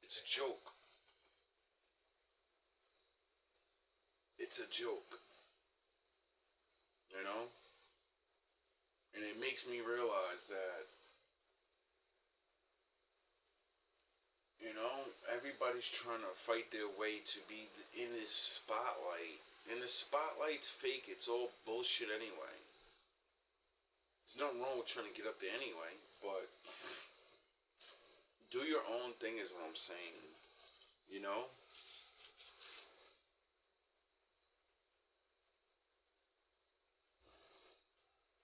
It's a joke. It's a joke. You know? And it makes me realize that, you know, everybody's trying to fight their way to be in this spotlight. And the spotlight's fake. It's all bullshit anyway. There's nothing wrong with trying to get up there anyway. But do your own thing is what I'm saying. You know?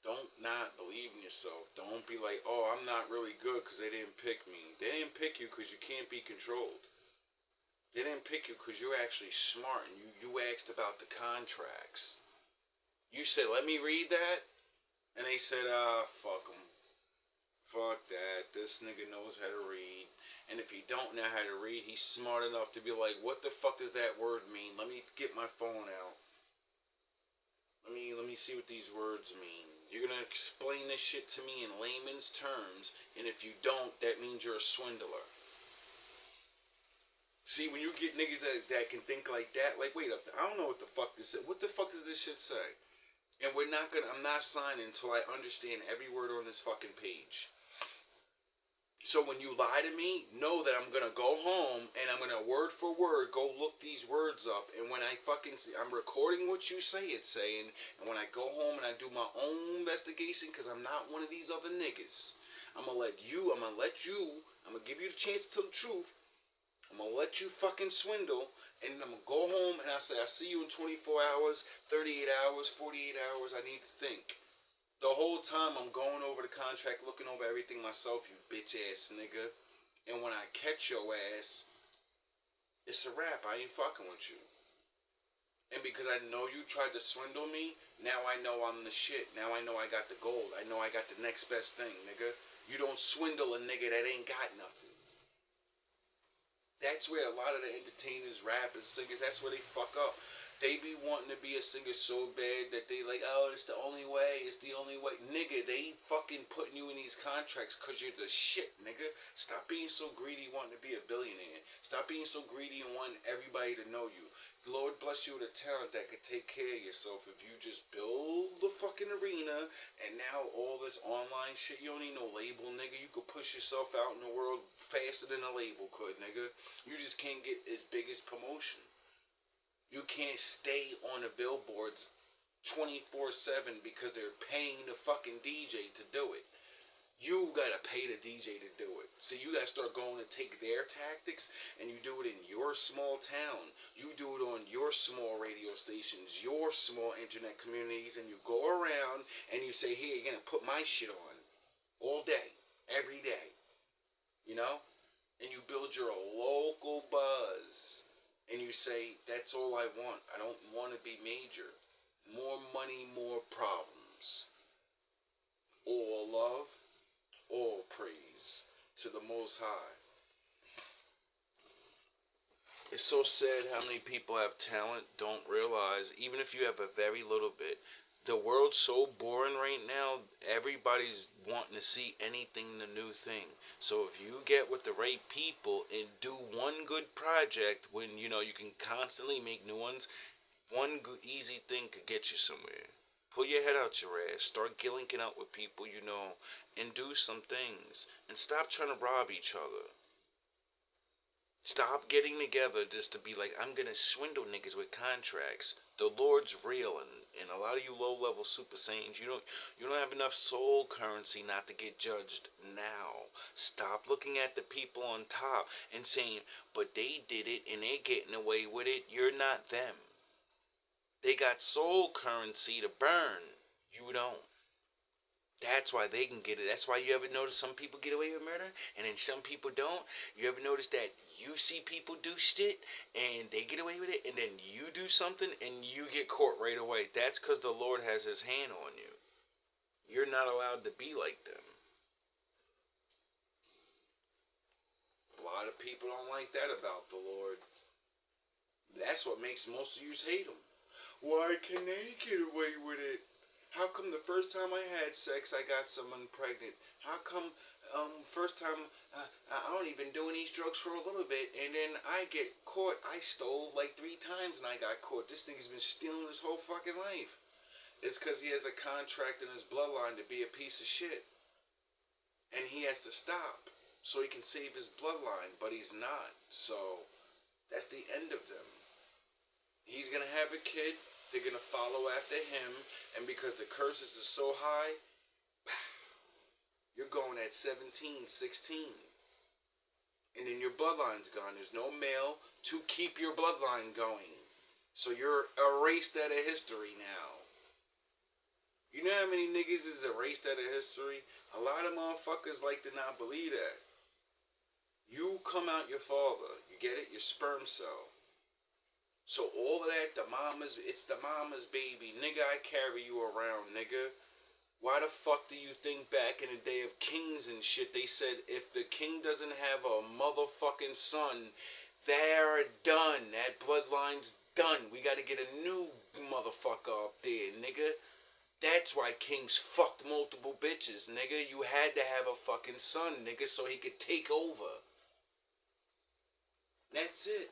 Don't not believe in yourself. Don't be like, oh, I'm not really good because they didn't pick me. They didn't pick you because you can't be controlled. They didn't pick you because you're actually smart and you asked about the contracts. You said, let me read that? And they said, fuck them. Fuck that. This nigga knows how to read. And if he don't know how to read, he's smart enough to be like, what the fuck does that word mean? Let me get my phone out. Let me see what these words mean. You're gonna explain this shit to me in layman's terms, and if you don't, that means you're a swindler. See, when you get niggas that can think like that, like, wait up, I don't know what the fuck this is. What the fuck does this shit say? And I'm not signing until I understand every word on this fucking page. So when you lie to me, know that I'm gonna go home and I'm gonna word for word go look these words up. And when I fucking see, I'm recording what you say it's saying. And when I go home and I do my own investigation, because I'm not one of these other niggas, I'm gonna give you the chance to tell the truth. I'm gonna let you fucking swindle, and I'm gonna go home and I say, I see you in 24 hours, 38 hours, 48 hours. I need to think. The whole time I'm going over the contract, looking over everything myself, you bitch ass nigga. And when I catch your ass, it's a wrap. I ain't fucking with you. And because I know you tried to swindle me, now I know I'm the shit. Now I know I got the gold. I know I got the next best thing, nigga. You don't swindle a nigga that ain't got nothing. That's where a lot of the entertainers, rappers, singers, that's where they fuck up. They be wanting to be a singer so bad that they like, oh, it's the only way, it's the only way. Nigga, they fucking putting you in these contracts because you're the shit, nigga. Stop being so greedy wanting to be a billionaire. Stop being so greedy and wanting everybody to know you. Lord bless you with a talent that could take care of yourself if you just build the fucking arena and now all this online shit, you don't need no label, nigga. You could push yourself out in the world faster than a label could, nigga. You just can't get as big as promotion. You can't stay on the billboards 24/7 because they're paying the fucking DJ to do it. You gotta pay the DJ to do it. So you gotta start going to take their tactics and you do it in your small town. You do it on your small radio stations, your small internet communities, and you go around and you say, hey, you're gonna put my shit on all day, every day. You know? And you build your local buzz. And you say, that's all I want. I don't want to be major. More money, more problems. All love, all praise to the Most High. It's so sad how many people have talent, don't realize, even if you have a very little bit, the world's so boring right now, everybody's wanting to see anything, the new thing. So if you get with the right people and do one good project when, you know, you can constantly make new ones, one good, easy thing could get you somewhere. Pull your head out your ass, start linking out with people you know, and do some things. And stop trying to rob each other. Stop getting together just to be like, I'm gonna swindle niggas with contracts. The Lord's real, and a lot of you low-level Super Saiyans, you don't have enough soul currency not to get judged now. Stop looking at the people on top and saying, but they did it and they're getting away with it. You're not them. They got soul currency to burn. You don't. That's why they can get it. That's why you ever notice some people get away with murder and then some people don't. You ever notice that you see people do shit and they get away with it and then you do something and you get caught right away. That's because the Lord has his hand on you. You're not allowed to be like them. A lot of people don't like that about the Lord. That's what makes most of you hate him. Why can they get away with it? How come the first time I had sex, I got someone pregnant? How come first time I only been doing these drugs for a little bit, and then I get caught? I stole like 3 times and I got caught. This nigga's been stealing his whole fucking life. It's because he has a contract in his bloodline to be a piece of shit. And he has to stop so he can save his bloodline, but he's not. So that's the end of them. He's going to have a kid. They're going to follow after him. And because the curses are so high, you're going at 17, 16. And then your bloodline's gone. There's no male to keep your bloodline going. So you're erased out of history now. You know how many niggas is erased out of history? A lot of motherfuckers like to not believe that. You come out your father. You get it? Your sperm cell. So all of that, it's the mama's baby. Nigga, I carry you around, nigga. Why the fuck do you think back in the day of kings and shit, they said if the king doesn't have a motherfucking son, they're done. That bloodline's done. We gotta get a new motherfucker up there, nigga. That's why kings fucked multiple bitches, nigga. You had to have a fucking son, nigga, so he could take over. That's it.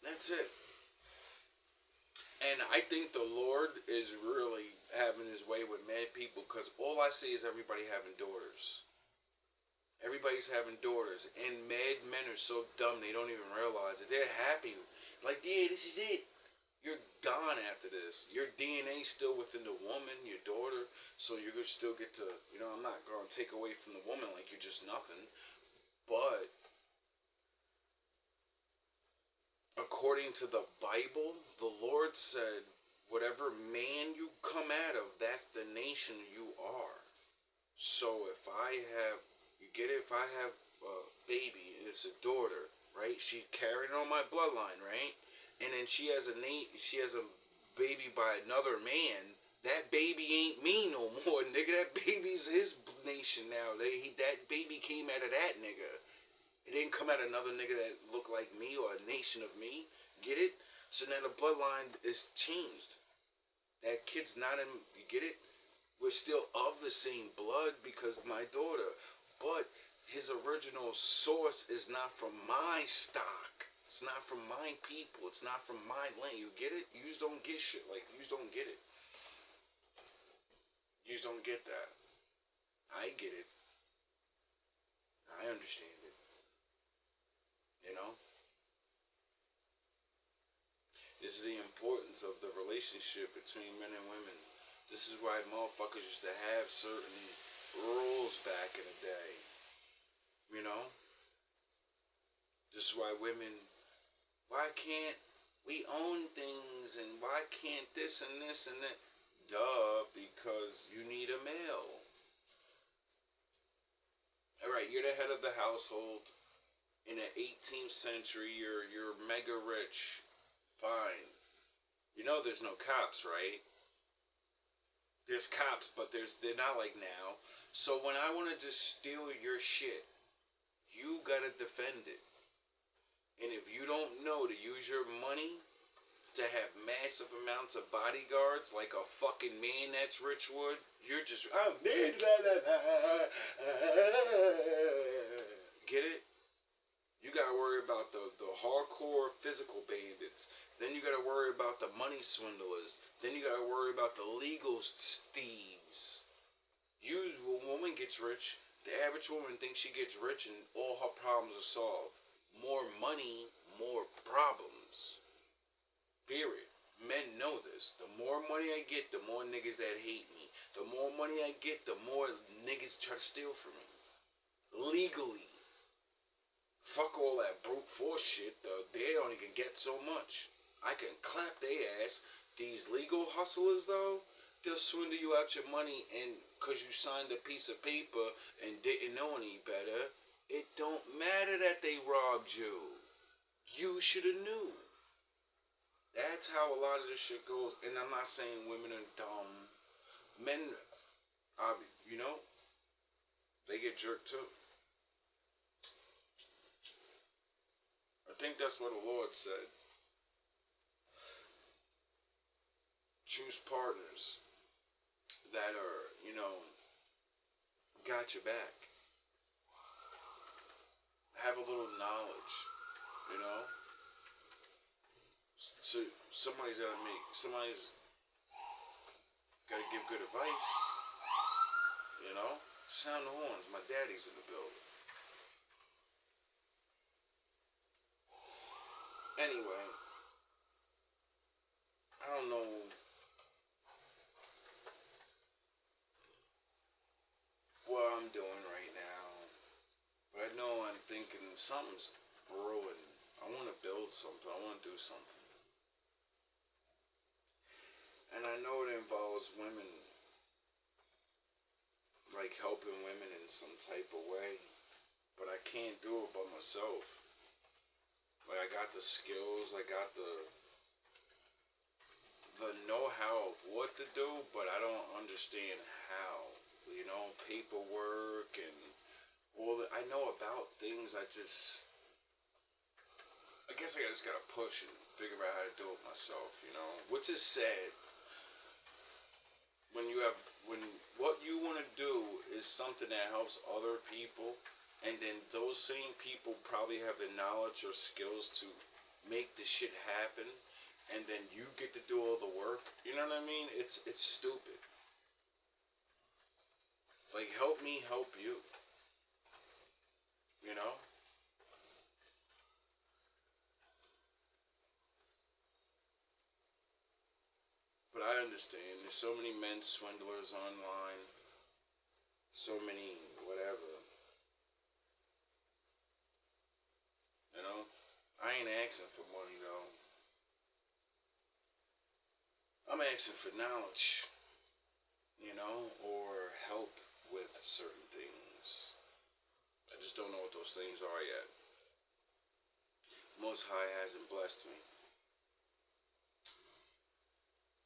That's it. And I think the Lord is really having his way with mad people because all I see is everybody having daughters. Everybody's having daughters. And mad men are so dumb they don't even realize it. They're happy. Like, yeah, this is it. You're gone after this. Your DNA's still within the woman, your daughter. So you're going to still get to, I'm not going to take away from the woman like you're just nothing. But according to the Bible, the Lord said, whatever man you come out of, that's the nation you are. So if I have, you get it? If I have a baby and it's a daughter, right? She's carrying on my bloodline, right? And then she has a baby by another man. That baby ain't me no more, nigga. That baby's his nation now. That baby came out of that nigga. It didn't come out of another nigga that looked like me or a nation of me. Get it? So now the bloodline is changed. That kid's not in. You get it? We're still of the same blood because my daughter, but his original source is not from my stock. It's not from my people. It's not from my land. You get it? You just don't get shit. Like, you just don't get it. You just don't get that. I get it. I understand it. You know? This is the importance of the relationship between men and women. This is why motherfuckers used to have certain rules back in the day. You know? This is why women, why can't we own things and why can't this and this and that? Duh, because you need a male. Alright, you're the head of the household. In the 18th century, you're mega rich. Fine. You know there's no cops, right? There's cops, but they're not like now. So when I want to just steal your shit, you gotta defend it. And if you don't know to use your money to have massive amounts of bodyguards like a fucking man that's rich would, you're just, oh man, get it? You gotta worry about the hardcore physical bandits. Then you gotta worry about the money swindlers. Then you gotta worry about the legal thieves. When a woman gets rich, the average woman thinks she gets rich and all her problems are solved. More money, more problems. Period. Men know this. The more money I get, the more niggas that hate me. The more money I get, the more niggas try to steal from me. Legally. Fuck all that brute force shit, though. They don't even get so much. I can clap their ass. These legal hustlers, though, they'll swindle you out your money, and because you signed a piece of paper and didn't know any better, it don't matter that they robbed you. You should have knew. That's how a lot of this shit goes. And I'm not saying women are dumb. Men, you know, they get jerked too. I think that's what the Lord said. Choose partners that are, you know, got your back. Have a little knowledge, you know. So somebody's gotta give good advice, you know. Sound the horns. My daddy's in the building. Anyway, I don't know what I'm doing right now, but I know I'm thinking something's brewing. I want to build something. I want to do something. And I know it involves women, like helping women in some type of way, but I can't do it by myself. Like, I got the skills, I got the know-how of what to do, but I don't understand how. You know, paperwork and all that. I know about things, I guess I just gotta push and figure out how to do it myself, you know? Which is sad. When what you want to do is something that helps other people, and then those same people probably have the knowledge or skills to make the shit happen, and then you get to do all the work. You know what I mean? It's stupid. Like, help me help you. You know? But I understand. There's so many men swindlers online. So many whatever. You know? I ain't asking for money though. I'm asking for knowledge. You know? Or help. with certain things. I just don't know what those things are yet. Most High hasn't blessed me.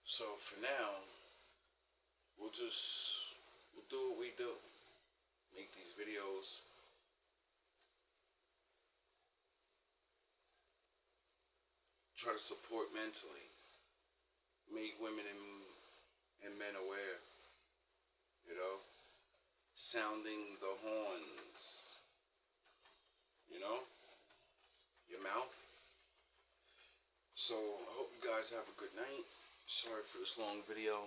So for now, we'll do what we do. Make these videos. Try to support mentally. Make women and men aware. You know? Sounding the horns. You know? Your mouth. So I hope you guys have a good night. Sorry for this long video.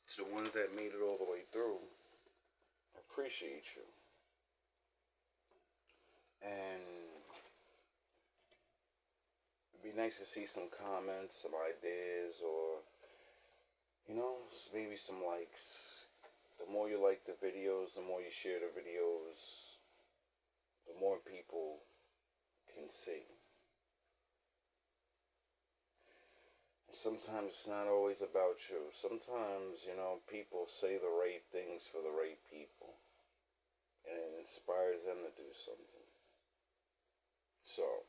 To the ones that made it all the way through, I appreciate you. And it'd be nice to see some comments, some ideas, or, you know, maybe some likes. The more you like the videos, the more you share the videos, the more people can see. Sometimes it's not always about you. Sometimes, you know, people say the right things for the right people. And it inspires them to do something. So,